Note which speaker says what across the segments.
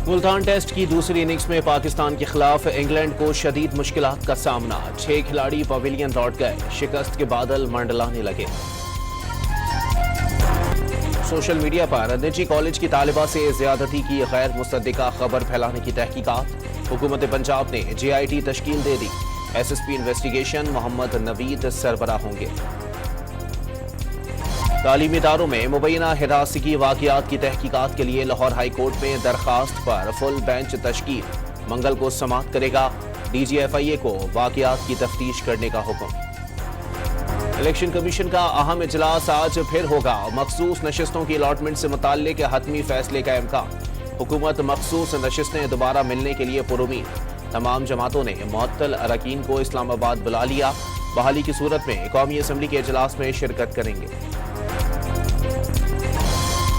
Speaker 1: Multan test کی دوسری innings میں پاکستان کے خلاف انگلینڈ کو شدید مشکلات کا سامنا، 6 کھلاڑی پویلین لوٹ گئے، شکست کے بادل منڈلانے لگے۔ سوشل میڈیا پر نجی کالج کی طالبہ سے زیادتی کی غیر مصدقہ خبر پھیلانے کی تحقیقات، حکومت پنجاب نے JIT تشکیل دے دی، SSP انویسٹیگیشن محمد نوید سربراہ ہوں گے۔ تعلیمی اداروں میں مبینہ ہراسگی واقعات کی تحقیقات کے لیے لاہور ہائی کورٹ میں درخواست پر فل بینچ تشکیل، منگل کو سماعت کرے گا، DG FIA کو واقعات کی تفتیش کرنے کا حکم۔ الیکشن کمیشن کا اہم اجلاس آج پھر ہوگا، مخصوص نشستوں کی الاٹمنٹ سے متعلق حتمی فیصلے کا امکان، حکومت مخصوص نشستیں دوبارہ ملنے کے لیے پرامید، تمام جماعتوں نے معطل اراکین کو اسلام آباد بلا لیا، بحالی کی صورت میں قومی اسمبلی کے اجلاس میں شرکت کریں گے۔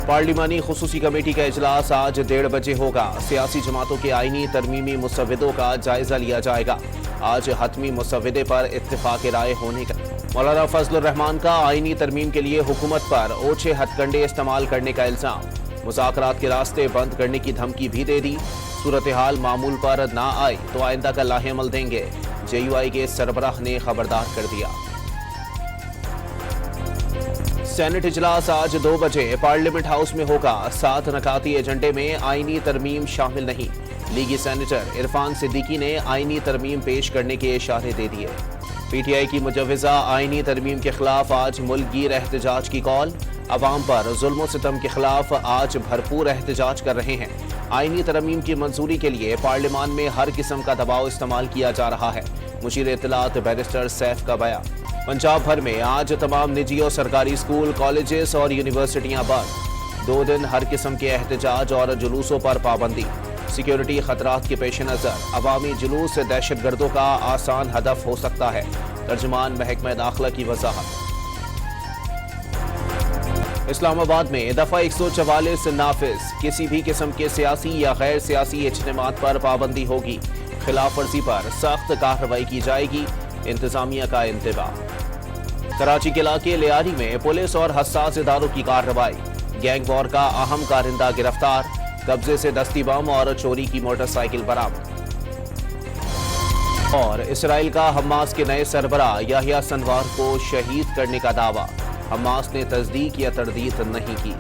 Speaker 1: پارلیمانی خصوصی کمیٹی کا اجلاس آج 1:30 بجے ہوگا، سیاسی جماعتوں کے آئینی ترمیمی مسودوں کا جائزہ لیا جائے گا، آج حتمی مسودے پر اتفاق رائے ہونے کا۔ مولانا فضل الرحمان کا آئینی ترمیم کے لیے حکومت پر اوچھے ہتھ کنڈے استعمال کرنے کا الزام، مذاکرات کے راستے بند کرنے کی دھمکی بھی دے دی، صورتحال معمول پر نہ آئی تو آئندہ کا لاہ عمل دیں گے، JUI کے سربراہ نے خبردار کر دیا۔ سینٹ اجلاس آج 2 بجے پارلیمنٹ ہاؤس میں ہوگا، 7 نکاتی ایجنڈے میں آئینی ترمیم شامل نہیں، لیگی سینیٹر عرفان صدیقی نے آئینی ترمیم پیش کرنے کے اشارے دے دیے۔ PTI کی مجوزہ آئینی ترمیم کے خلاف آج ملک گیر احتجاج کی کال، عوام پر ظلم و ستم کے خلاف آج بھرپور احتجاج کر رہے ہیں، آئینی ترمیم کی منظوری کے لیے پارلیمان میں ہر قسم کا دباؤ استعمال کیا جا رہا ہے، مشیر اطلاعات بیرسٹر سیف کا بیان۔ پنجاب بھر میں آج تمام نجی اور سرکاری اسکول، کالجز اور یونیورسٹیاں بند، 2 دن ہر قسم کے احتجاج اور جلوسوں پر پابندی، سیکیورٹی خطرات کے پیش نظر عوامی جلوس دہشت گردوں کا آسان ہدف ہو سکتا ہے، ترجمان محکمہ داخلہ کی وضاحت۔ اسلام آباد میں دفعہ 144 نافذ، کسی بھی قسم کے سیاسی یا غیر سیاسی اجتماعات پر پابندی ہوگی، خلاف ورزی پر سخت کارروائی کی جائے گی، انتظامیہ کا انتباہ۔ کراچی کے علاقے لیاری میں پولیس اور حساس اداروں کی کارروائی، گینگ وار کا اہم کارندہ گرفتار، قبضے سے دستی بم اور چوری کی موٹر سائیکل برآمد۔ اور اسرائیل کا حماس کے نئے سربراہ یحییٰ سنوار کو شہید کرنے کا دعویٰ، حماس نے تصدیق یا تردید نہیں کی۔